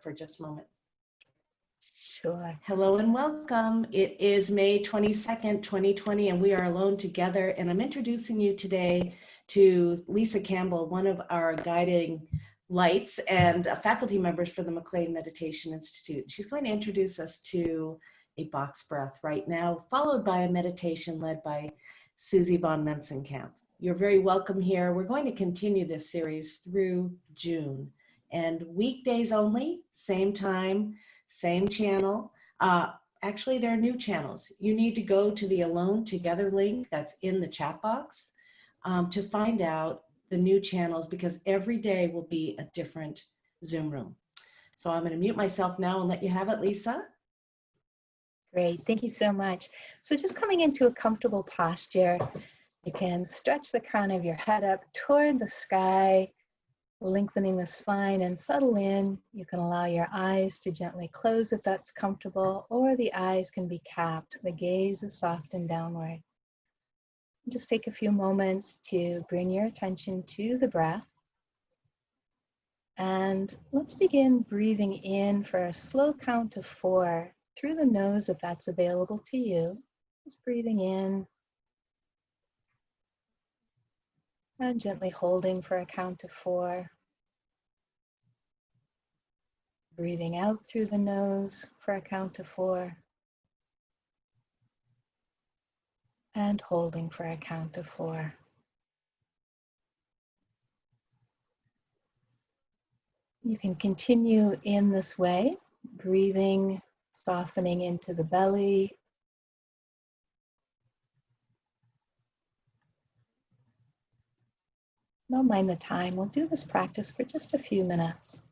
for just a moment. Sure. Hello and welcome. It is May 22nd, 2020, and we are alone together. And I'm introducing you today to Lisa Campbell, one of our guiding lights and faculty members for the McLean Meditation Institute. She's going to introduce us to a box breath right now, followed by a meditation led by Suzi von Mensenkampff. You're very welcome here. We're going to continue this series through June, and weekdays only, same time, same channel. Actually, there are new channels. You need to go to the Alone Together link that's in the chat box to find out the new channels, because every day will be a different Zoom room. So I'm going to mute myself now and let you have it, Lisa. Great, thank you so much. So just coming into a comfortable posture, you can stretch the crown of your head up toward the sky, lengthening the spine and settle in. You can allow your eyes to gently close if that's comfortable, or the eyes can be capped. The gaze is soft and downward. Just take a few moments to bring your attention to the breath. And let's begin breathing in for a slow count of 4 through the nose if that's available to you. Just breathing in and gently holding for a count of 4. Breathing out through the nose for a count of 4. And holding for a count of 4. You can continue in this way, breathing, softening into the belly. Don't mind the time. We'll do this practice for just a few minutes.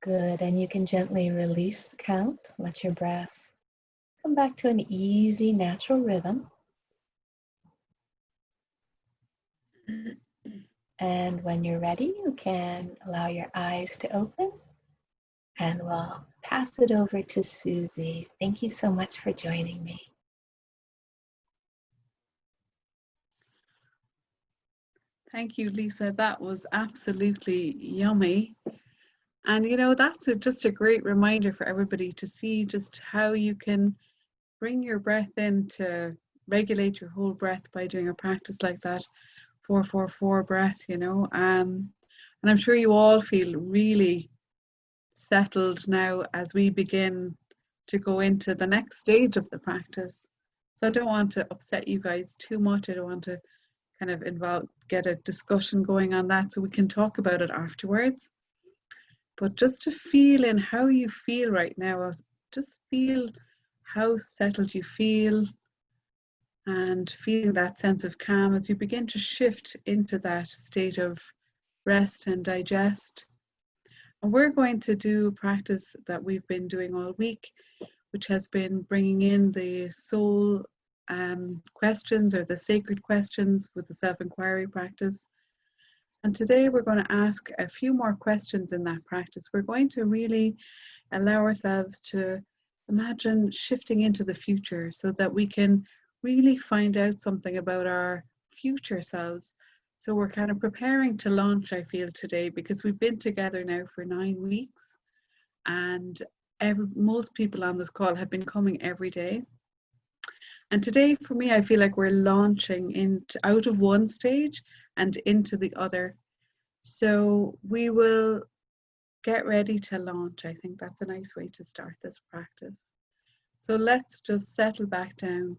Good, and you can gently release the count. Let your breath come back to an easy, natural rhythm. And when you're ready, you can allow your eyes to open, and we'll pass it over to Suzi. Thank you so much for joining me. Thank you, Lisa. That was absolutely yummy. And you know, that's just a great reminder for everybody to see just how you can bring your breath in to regulate your whole breath by doing a practice like that, 4-4-4 breath, you know. And I'm sure you all feel really settled now as we begin to go into the next stage of the practice. So I don't want to upset you guys too much. I don't want to kind of get a discussion going on that, so we can talk about it afterwards. But just to feel in how you feel right now, just feel how settled you feel, and feeling that sense of calm as you begin to shift into that state of rest and digest. And we're going to do a practice that we've been doing all week, which has been bringing in the soul questions, or the sacred questions with the self-inquiry practice. And today we're going to ask a few more questions in that practice. We're going to really allow ourselves to imagine shifting into the future so that we can really find out something about our future selves. So we're kind of preparing to launch, I feel, today, because we've been together now for 9 weeks, and most people on this call have been coming every day. And today, for me, I feel like we're launching out of one stage and into the other. So we will get ready to launch. I think that's a nice way to start this practice. So let's just settle back down,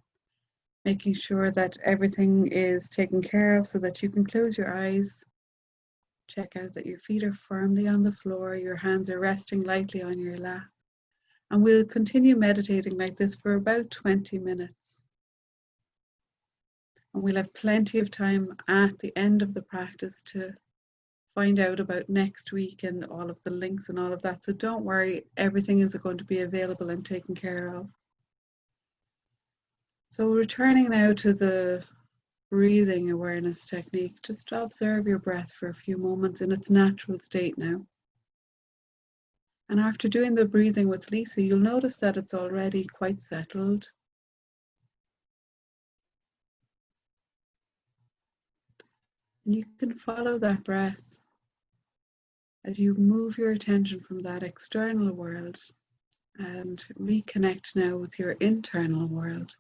making sure that everything is taken care of so that you can close your eyes. Check out that your feet are firmly on the floor, your hands are resting lightly on your lap. And we'll continue meditating like this for about 20 minutes. And we'll have plenty of time at the end of the practice to find out about next week and all of the links and all of that. So don't worry, everything is going to be available and taken care of. So returning now to the breathing awareness technique, just observe your breath for a few moments in its natural state now. And after doing the breathing with Lisa, you'll notice that it's already quite settled. And you can follow that breath as you move your attention from that external world and reconnect now with your internal world.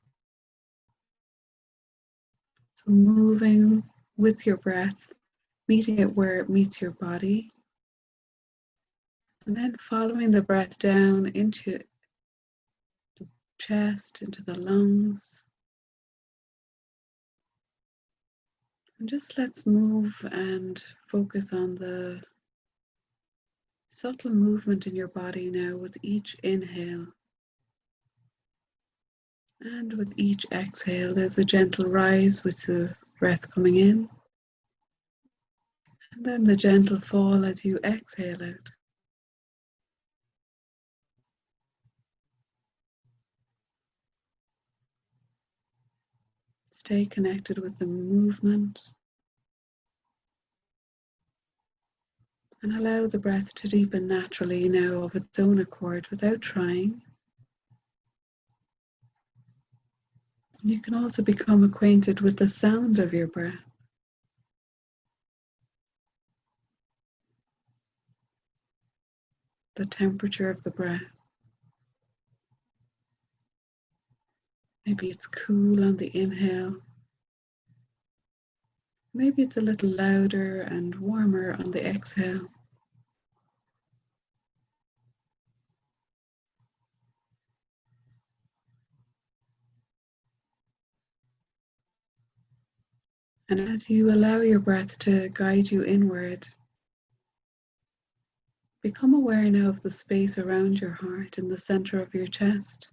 So moving with your breath, meeting it where it meets your body, and then following the breath down into the chest, into the lungs. And just let's move and focus on the subtle movement in your body now with each inhale. And with each exhale, there's a gentle rise with the breath coming in. And then the gentle fall as you exhale out. Stay connected with the movement. And allow the breath to deepen naturally now of its own accord without trying. You can also become acquainted with the sound of your breath. The temperature of the breath. Maybe it's cool on the inhale. Maybe it's a little louder and warmer on the exhale. And as you allow your breath to guide you inward, become aware now of the space around your heart in the center of your chest.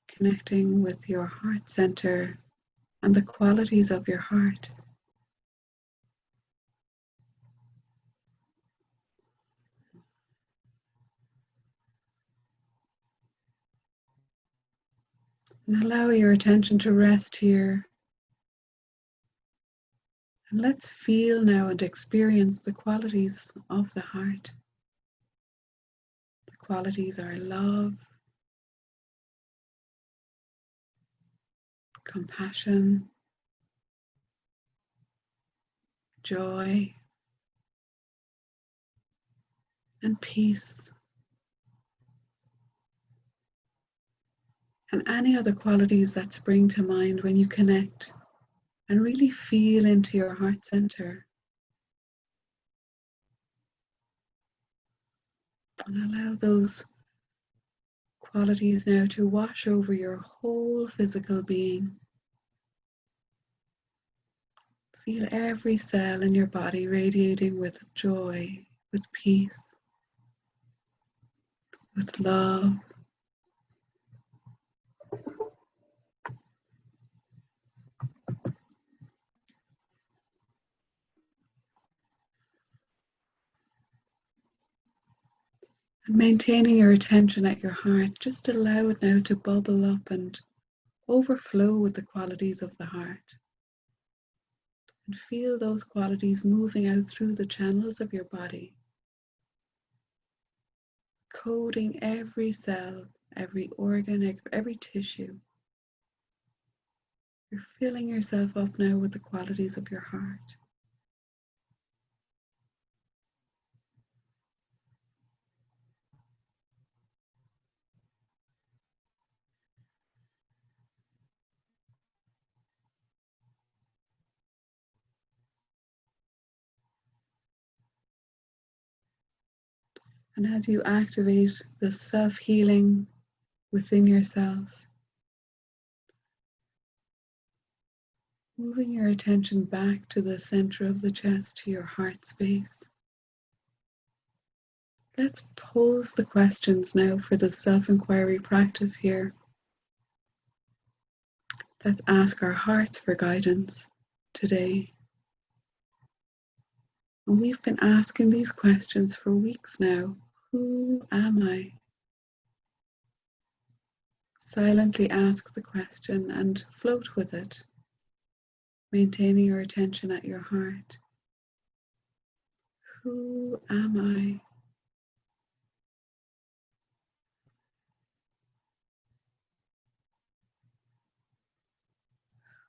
Connecting with your heart center and the qualities of your heart. And allow your attention to rest here. And let's feel now and experience the qualities of the heart. The qualities are love, compassion, joy, and peace. And any other qualities that spring to mind when you connect and really feel into your heart center. And allow those qualities now to wash over your whole physical being. Feel every cell in your body radiating with joy, with peace, with love. Maintaining your attention at your heart, just allow it now to bubble up and overflow with the qualities of the heart. And feel those qualities moving out through the channels of your body, coating every cell, every organ, every tissue. You're filling yourself up now with the qualities of your heart. And as you activate the self-healing within yourself, moving your attention back to the center of the chest, to your heart space. Let's pose the questions now for the self-inquiry practice here. Let's ask our hearts for guidance today. And we've been asking these questions for weeks now. Who am I? Silently ask the question and float with it, maintaining your attention at your heart. Who am I?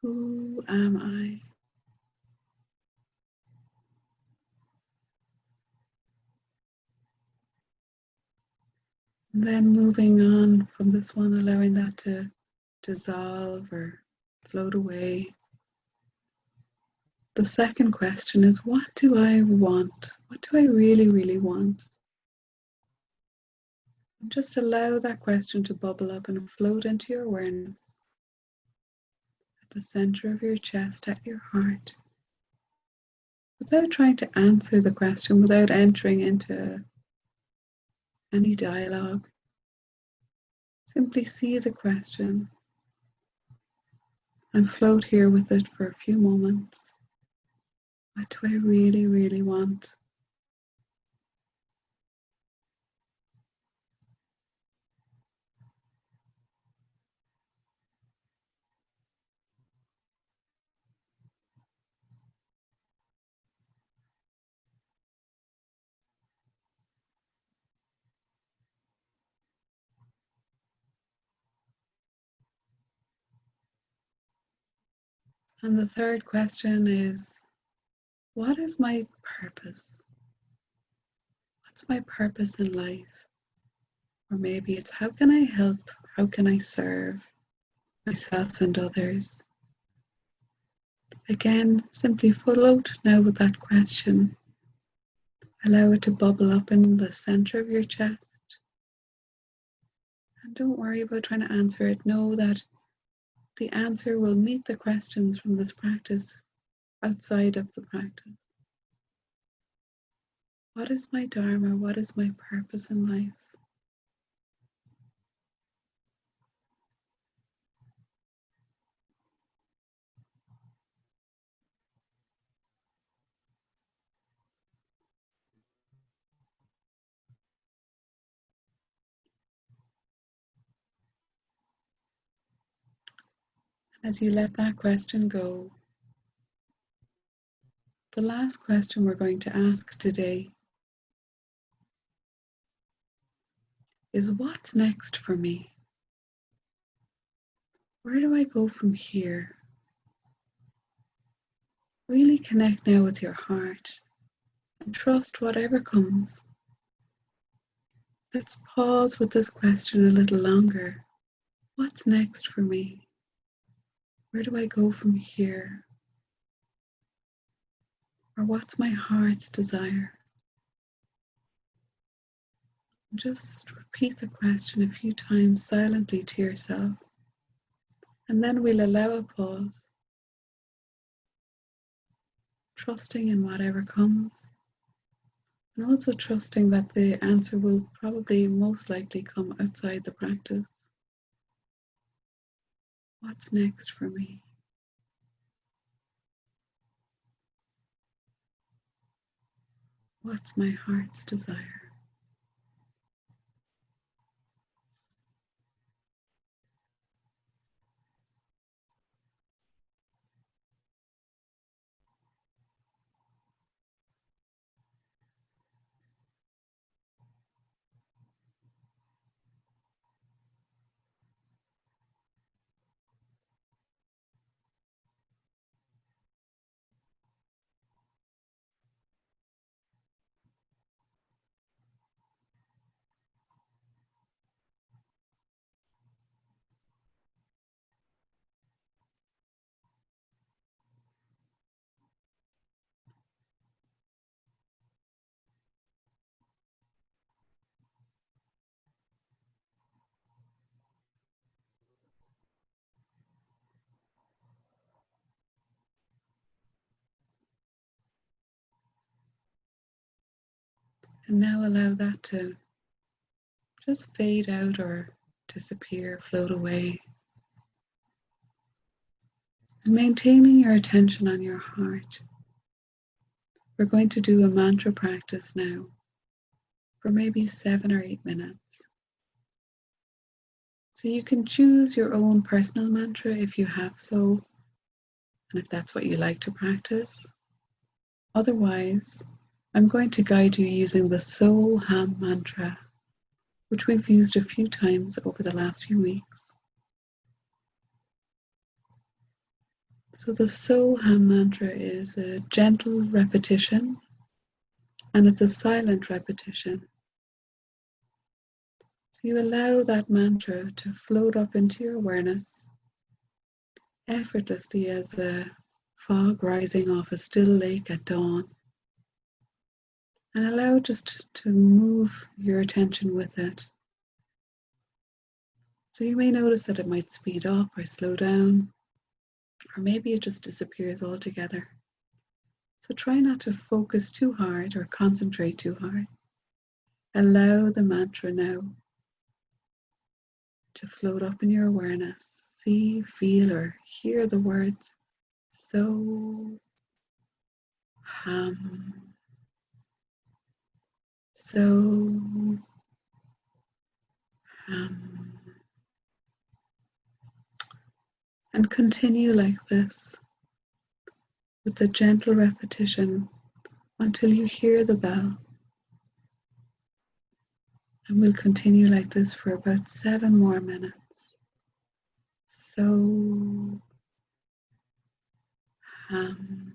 Who am I? And then moving on from this one, allowing that to dissolve or float away. The second question is, what do I want? What do I really, really want? And just allow that question to bubble up and float into your awareness at the center of your chest, at your heart, without trying to answer the question, without entering into any dialogue. Simply see the question and float here with it for a few moments. What do I really, really want? And the third question is, what is my purpose? What's my purpose in life? Or maybe it's, how can I help? How can I serve myself and others? Again, simply float now with that question. Allow it to bubble up in the center of your chest. And don't worry about trying to answer it. Know that the answer will meet the questions from this practice outside of the practice. What is my dharma? What is my purpose in life? As you let that question go, the last question we're going to ask today is, what's next for me? Where do I go from here? Really connect now with your heart and trust whatever comes. Let's pause with this question a little longer. What's next for me? Where do I go from here? Or what's my heart's desire? Just repeat the question a few times silently to yourself. And then we'll allow a pause, trusting in whatever comes, and also trusting that the answer will probably most likely come outside the practice. What's next for me? What's my heart's desire? And now allow that to just fade out or disappear, float away. And maintaining your attention on your heart. We're going to do a mantra practice now for maybe 7 or 8 minutes. So you can choose your own personal mantra if you have so, and if that's what you like to practice. Otherwise, I'm going to guide you using the So Ham mantra, which we've used a few times over the last few weeks. So the So Ham mantra is a gentle repetition, and it's a silent repetition. So you allow that mantra to float up into your awareness effortlessly as a fog rising off a still lake at dawn. And allow just to move your attention with it. So you may notice that it might speed up or slow down, or maybe it just disappears altogether. So try not to focus too hard or concentrate too hard. Allow the mantra now to float up in your awareness. See, feel, or hear the words So Ham. So Ham. And continue like this with the gentle repetition until you hear the bell. And we'll continue like this for about 7 more minutes. So Ham.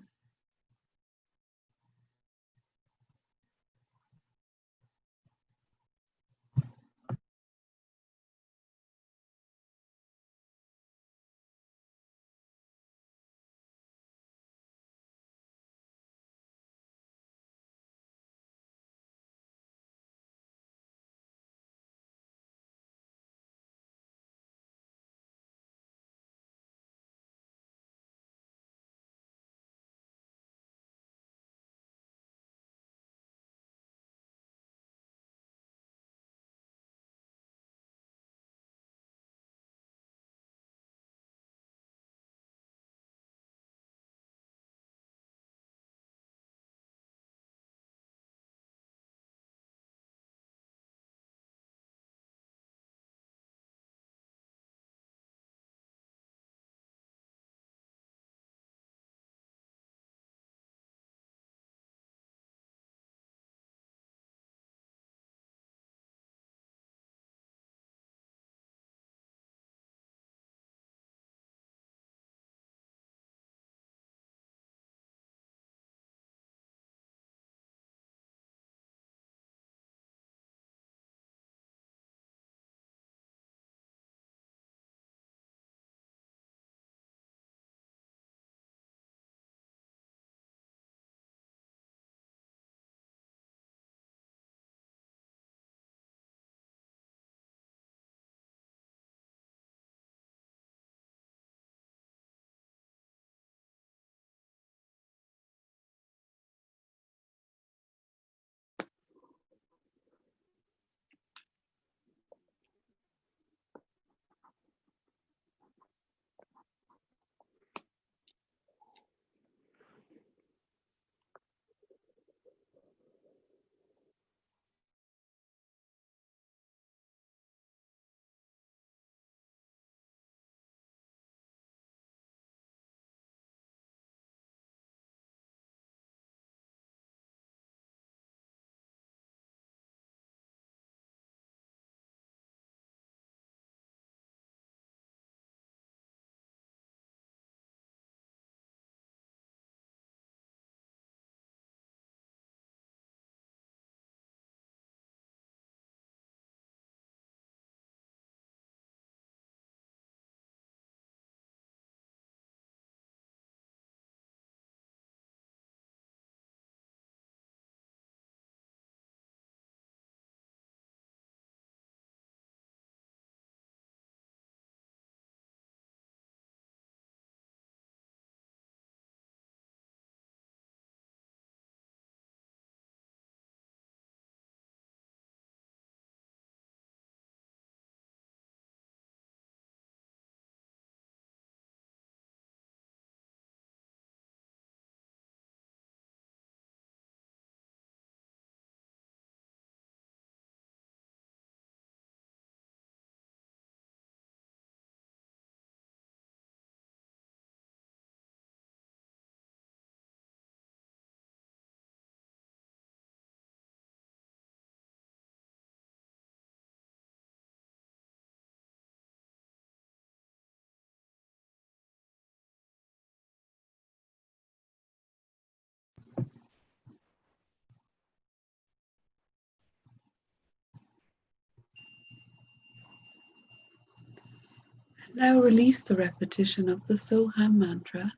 Now release the repetition of the Soham mantra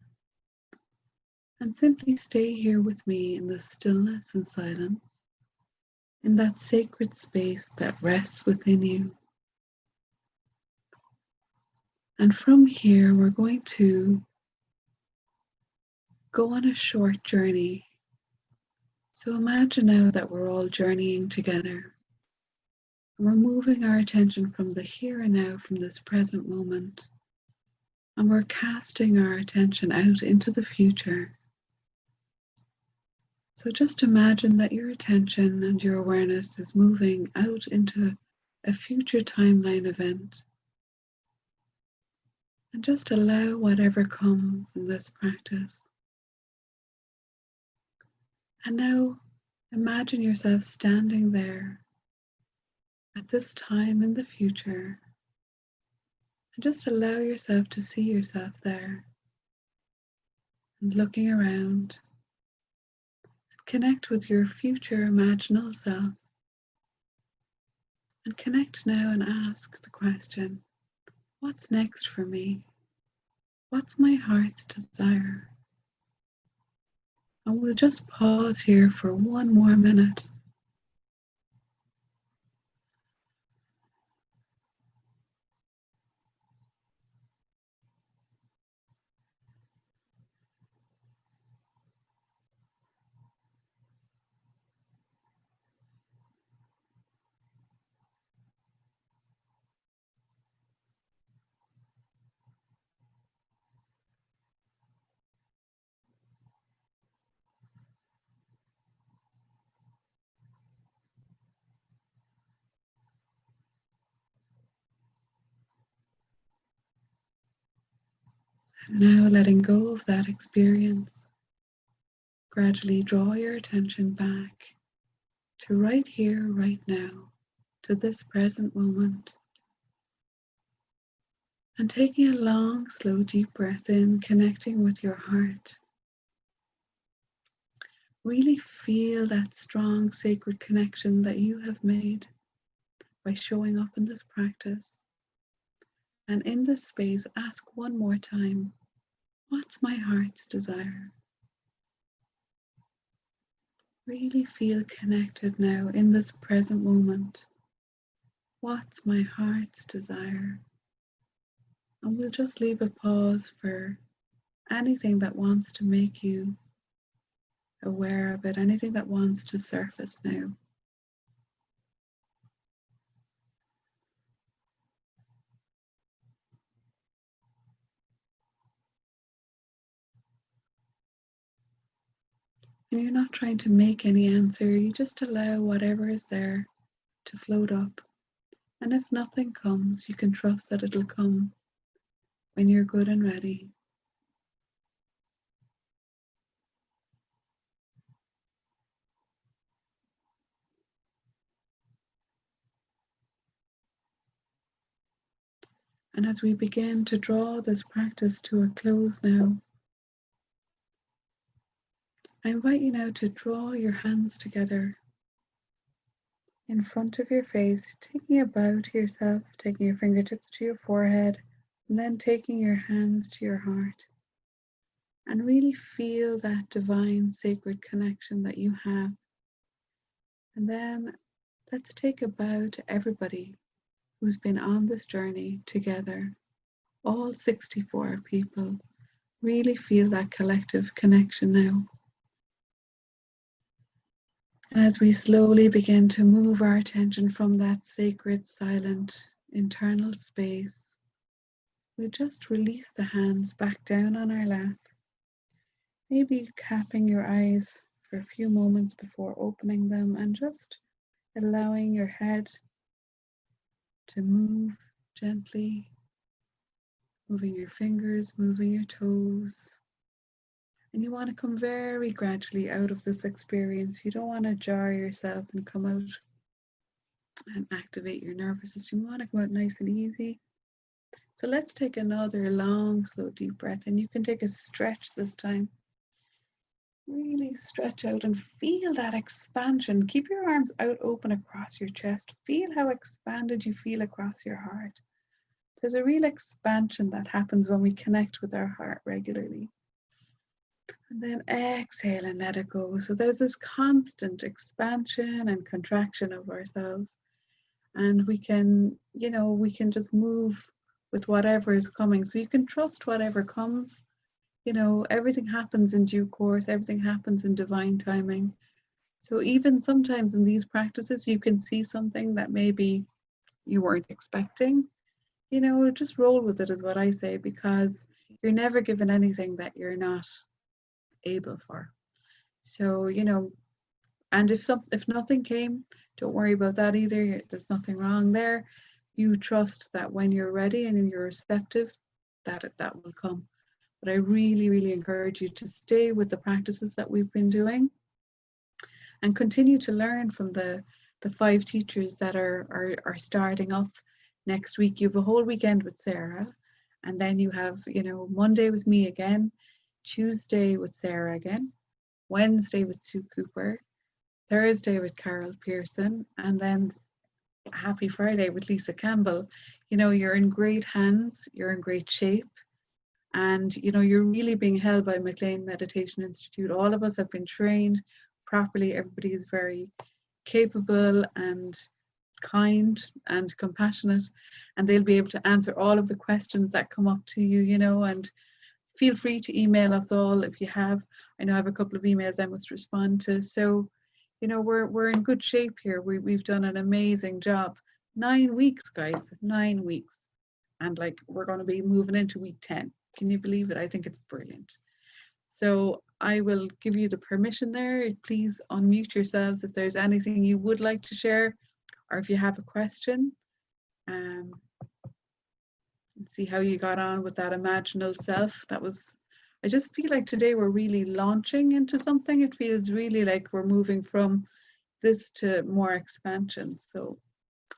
and simply stay here with me in the stillness and silence, in that sacred space that rests within you. And from here, we're going to go on a short journey. So imagine now that we're all journeying together. And we're moving our attention from the here and now, from this present moment. And we're casting our attention out into the future. So just imagine that your attention and your awareness is moving out into a future timeline event. And just allow whatever comes in this practice. And now imagine yourself standing there at this time in the future. And just allow yourself to see yourself there. And looking around. Connect with your future imaginal self. And connect now and ask the question, what's next for me? What's my heart's desire? And we'll just pause here for one more minute. And now letting go of that experience, gradually draw your attention back to right here, right now, to this present moment. And taking a long, slow, deep breath in, connecting with your heart. Really feel that strong, sacred connection that you have made by showing up in this practice. And in this space, ask one more time, what's my heart's desire? Really feel connected now in this present moment. What's my heart's desire? And we'll just leave a pause for anything that wants to make you aware of it, anything that wants to surface now. And you're not trying to make any answer, you just allow whatever is there to float up. And if nothing comes, you can trust that it'll come when you're good and ready. And as we begin to draw this practice to a close now, I invite you now to draw your hands together in front of your face, taking a bow to yourself, taking your fingertips to your forehead, and then taking your hands to your heart. And really feel that divine, sacred connection that you have. And then let's take a bow to everybody who's been on this journey together. All 64 people. Really feel that collective connection now. As we slowly begin to move our attention from that sacred, silent, internal space, we just release the hands back down on our lap. Maybe capping your eyes for a few moments before opening them and just allowing your head to move gently, moving your fingers, moving your toes. And you want to come very gradually out of this experience. You don't want to jar yourself and come out and activate your nervous system. You want to come out nice and easy. So let's take another long, slow, deep breath. And you can take a stretch this time. Really stretch out and feel that expansion. Keep your arms out open across your chest. Feel how expanded you feel across your heart. there's a real expansion that happens when we connect with our heart regularly. And then exhale and let it go. So there's this constant expansion and contraction of ourselves. And we can, you know, we can just move with whatever is coming. So you can trust whatever comes. You know, everything happens in due course. Everything happens in divine timing. So even sometimes in these practices, you can see something that maybe you weren't expecting. You know, just roll with it is what I say, because you're never given anything that you're not able for. So, you know, and if nothing came, don't worry about that either. There's nothing wrong there. You trust that when you're ready and you're receptive, that will come. But I really, really encourage you to stay with the practices that we've been doing and continue to learn from the 5 teachers that are starting up next week. You have a whole weekend with Sarah, and then you have, you know, Monday with me again, Tuesday with Sarah again, Wednesday with Sue Cooper, Thursday with Carol Pearson, and then happy Friday with Lisa Campbell. You know, you're in great hands, you're in great shape, and you know, you're really being held by McLean Meditation Institute. All of us have been trained properly. Everybody is very capable and kind and compassionate, and they'll be able to answer all of the questions that come up to you, you know. And feel free to email us all if you have. I know I have a couple of emails I must respond to. So, you know, we're in good shape here. We've done an amazing job. 9 weeks, guys, 9 weeks. And like, we're going to be moving into week 10. Can you believe it? I think it's brilliant. So I will give you the permission there. Please unmute yourselves if there's anything you would like to share, or if you have a question. See how you got on with that imaginal self. I just feel like today we're really launching into something. It feels really like we're moving from this to more expansion. So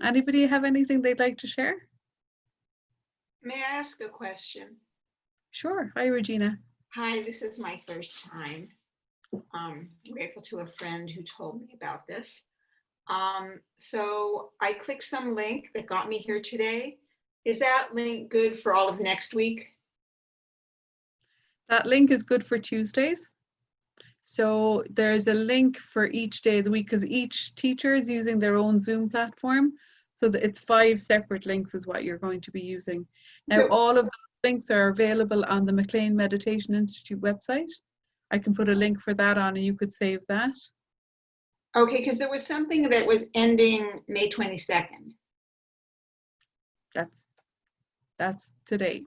anybody have anything they'd like to share? May I ask a question? Sure. Hi, Regina. Hi, this is my first time. I'm grateful to a friend who told me about this. So I clicked some link that got me here today. Is that link good for all of next week? That link is good for Tuesdays. So there's a link for each day of the week, because each teacher is using their own Zoom platform. So that it's 5 separate links is what you're going to be using. Now, all of the links are available on the McLean Meditation Institute website. I can put a link for that on and you could save that. Okay, because there was something that was ending May 22nd. That's today.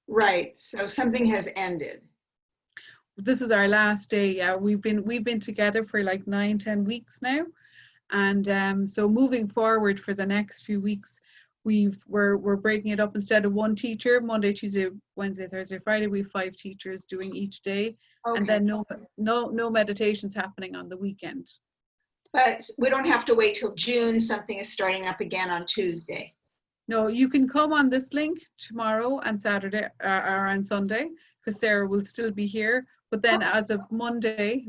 Right, so something has ended. This is our last day. Yeah, we've been together for like 9-10 weeks now, and so moving forward for the next few weeks, we're breaking it up. Instead of 1 teacher, Monday, Tuesday, Wednesday, Thursday, Friday, we have 5 teachers doing each day, Okay. and then no meditations happening on the weekend. But we don't have to wait till June. Something is starting up again on Tuesday. No, you can come on this link tomorrow and Saturday or on Sunday, because Sarah will still be here. But then as of Monday,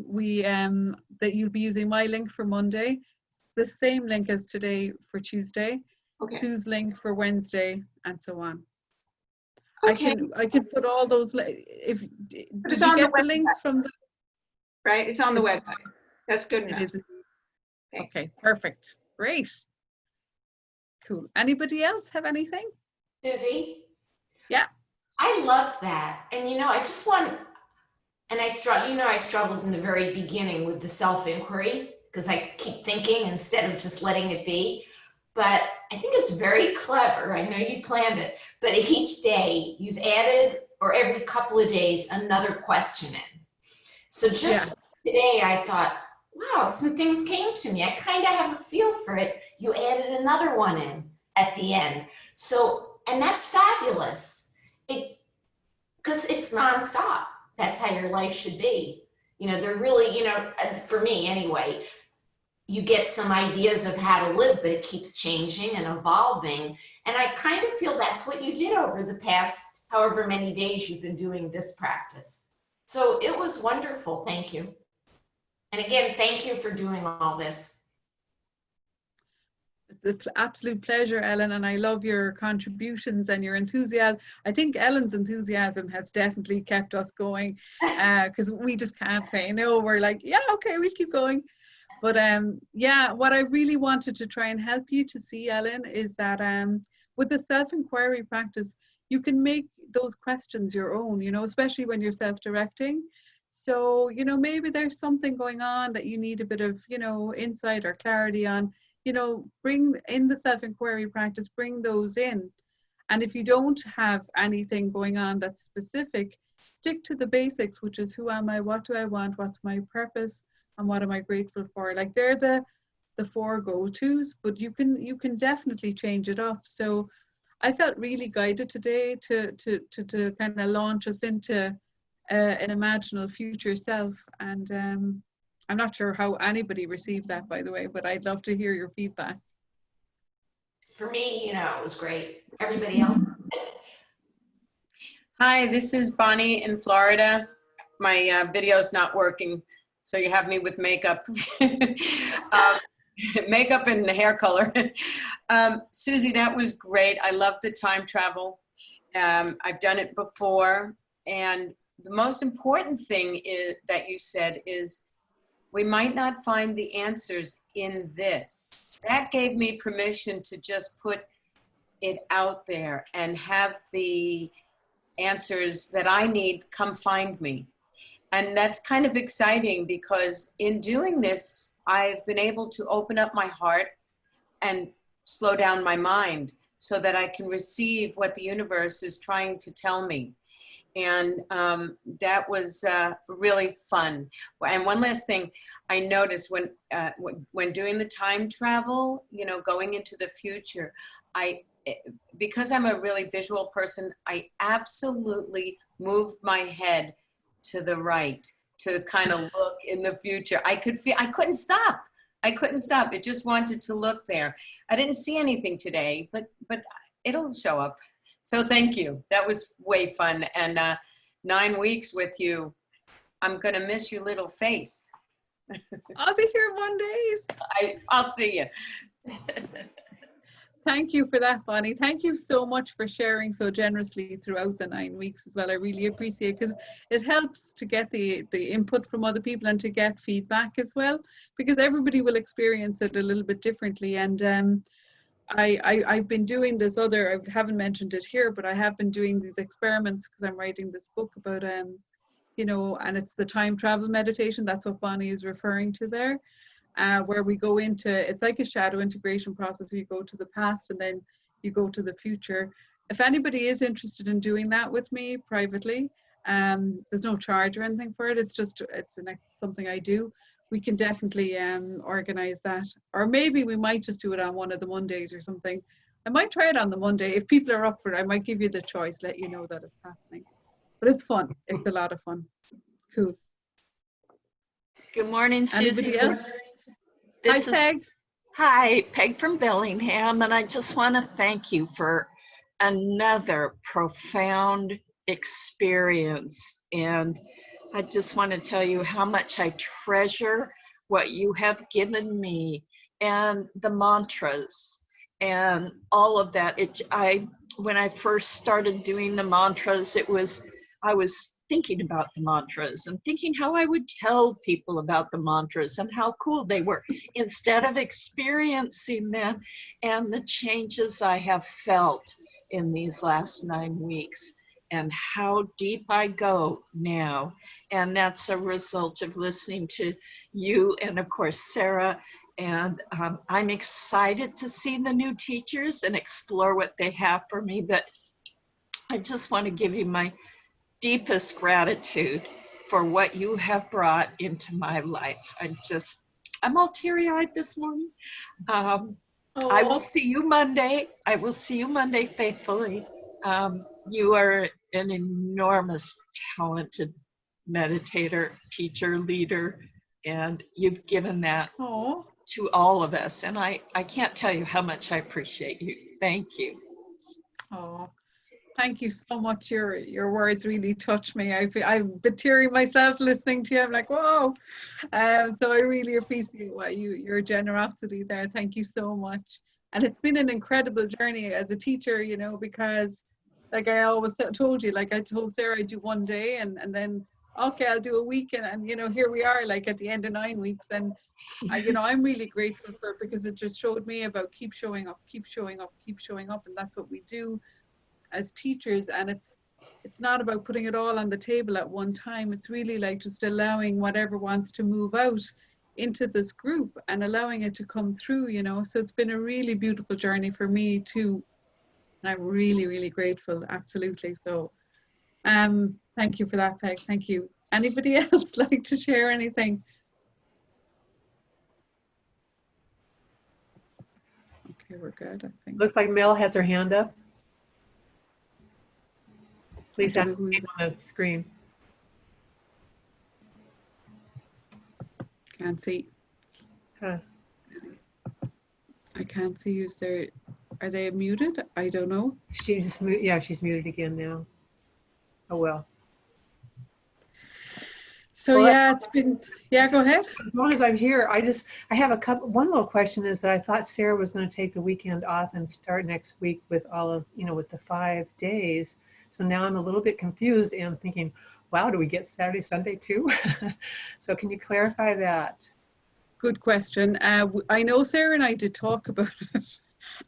that you'll be using my link for Monday. It's the same link as today for Tuesday. Okay. Sue's link for Wednesday, and so on. Okay. I can put all those. If did it's you on the get the links website. from the? Right, it's on the website. That's good It enough. is. Okay, perfect, great, cool. Anybody else have anything? Susie? Yeah. I loved that. And you know, I just want, and I struggled in the very beginning with the self-inquiry, because I keep thinking instead of just letting it be. But I think it's very clever. I know you planned it, but each day you've added, or every couple of days, another question in. So just today I thought, wow, some things came to me. I kind of have a feel for it. You added another one in at the end. So, and that's fabulous. Because it's nonstop. That's how your life should be. You know, they're really, you know, for me anyway, you get some ideas of how to live, but it keeps changing and evolving. And I kind of feel that's what you did over the past however many days you've been doing this practice. So it was wonderful. Thank you. And again, thank you for doing all this. It's an absolute pleasure, Ellen, and I love your contributions and your enthusiasm. I think Ellen's enthusiasm has definitely kept us going, because we just can't say no. We're like, yeah, okay, we'll keep going. But yeah, what I really wanted to try and help you to see, Ellen, is that with the self-inquiry practice, you can make those questions your own, you know, especially when you're self-directing. So, you know, maybe there's something going on that you need a bit of, you know, insight or clarity on. You know, bring in the self-inquiry practice, bring those in. And if you don't have anything going on that's specific, stick to the basics, which is who am I, what do I want, what's my purpose, and what am I grateful for? Like, they're the four go-tos, but you can definitely change it up. So I felt really guided today to kind of launch us into an imaginal future self. And I'm not sure how anybody received that, by the way, but I'd love to hear your feedback. For me, you know, it was great. Everybody else? Hi, this is Bonnie in Florida. My video's not working, so you have me with makeup. Makeup and hair color. Susie, that was great. I love the time travel. I've done it before. And the most important thing that you said is, we might not find the answers in this. That gave me permission to just put it out there and have the answers that I need come find me. And that's kind of exciting, because in doing this, I've been able to open up my heart and slow down my mind so that I can receive what the universe is trying to tell me. And that was really fun. And one last thing I noticed when doing the time travel, you know, going into the future, because I'm a really visual person, I absolutely moved my head to the right to kind of look in the future. I couldn't stop. It just wanted to look there. I didn't see anything today, but it'll show up. So thank you. That was way fun. And 9 weeks with you, I'm going to miss your little face. I'll be here Mondays. I'll see you. Thank you for that, Bonnie. Thank you so much for sharing so generously throughout the 9 weeks as well. I really appreciate it, because it helps to get the input from other people and to get feedback as well, because everybody will experience it a little bit differently. And I've been doing this I haven't mentioned it here, but I have been doing these experiments because I'm writing this book about, you know, and it's the time travel meditation. That's what Bonnie is referring to there, where we go into, it's like a shadow integration process. You go to the past and then you go to the future. If anybody is interested in doing that with me privately, there's no charge or anything for it. It's something I do. We can definitely organize that, or maybe we might just do it on one of the Mondays or something. I might try it on the Monday. If people are up for it, I might give you the choice, let you know that it's happening. But it's fun. It's a lot of fun. Cool. Good morning, Susie. Anybody else? Hi, Peg. Hi, Peg from Bellingham, and I just want to thank you for another profound experience. And I just want to tell you how much I treasure what you have given me, and the mantras and all of that. When I first started doing the mantras, I was thinking about the mantras and thinking how I would tell people about the mantras and how cool they were, instead of experiencing them, and the changes I have felt in these last 9 weeks, and how deep I go now. And that's a result of listening to you and, of course, Sarah. And I'm excited to see the new teachers and explore what they have for me. But I just want to give you my deepest gratitude for what you have brought into my life. I'm all teary-eyed this morning. I will see you Monday. I will see you Monday faithfully. You are an enormous, talented meditator, teacher, leader, and you've given that to all of us. And I can't tell you how much I appreciate you. Thank you. Oh, thank you so much. Your words really touch me. I've been tearing myself listening to you. I'm like, whoa. So I really appreciate your generosity there. Thank you so much. And it's been an incredible journey as a teacher, you know, because like I always told you, like I told Sarah, I do one day and then, okay, I'll do a week. And you know, here we are like at the end of 9 weeks. And you know, I'm really grateful for it because it just showed me about keep showing up, keep showing up, keep showing up. And that's what we do as teachers. And it's not about putting it all on the table at one time. It's really like just allowing whatever wants to move out into this group and allowing it to come through, you know. So it's been a really beautiful journey for me too. And I'm really, really grateful. Absolutely. So thank you for that, Peg. Thank you. Anybody else like to share anything? Okay, we're good, I think. Looks like Mel has her hand up. Please I have don't know who name on the screen. Can't see. Huh. I can't see you. Are they muted? I don't know. She just yeah, she's muted again now. Oh well. So Well, yeah, it's been, yeah, go ahead. As long as I'm here, I have one little question is that I thought Sarah was going to take the weekend off and start next week with all of, you know, with the 5 days. So now I'm a little bit confused and thinking, wow, do we get Saturday, Sunday too? So can you clarify that? Good question. I know Sarah and I did talk about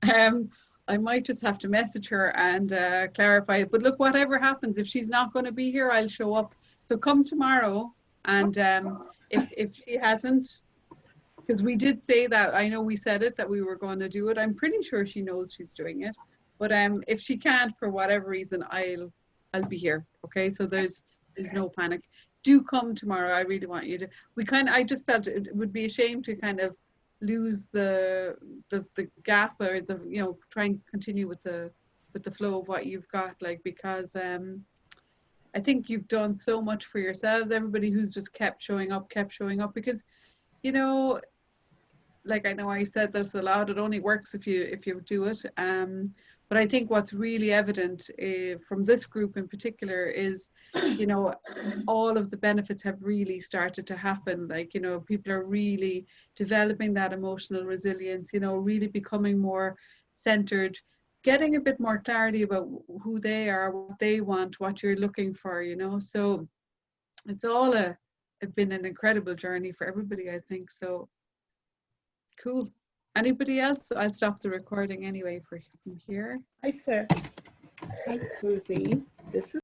it. I might just have to message her and clarify it. But look, whatever happens, if she's not going to be here, I'll show up. So come tomorrow. And if she hasn't, because we did say that, I know we said it, that we were going to do it. I'm pretty sure she knows she's doing it. But if she can't for whatever reason, I'll be here. Okay, so there's no panic. Do come tomorrow. I really want you to. I just felt it would be a shame to kind of lose the gap or try and continue with the flow of what you've got, like, because I think you've done so much for yourselves, everybody who's just kept showing up, because, you know, like I know I said this a lot, it only works if you do it. But I think what's really evident from this group in particular is, you know, all of the benefits have really started to happen. Like, you know, people are really developing that emotional resilience, you know, really becoming more centered, getting a bit more clarity about who they are, what they want, what you're looking for, you know. So it's all been an incredible journey for everybody, I think. So cool. Anybody else? I'll stop the recording anyway from here. Hi, sir. Hi, Susie. This is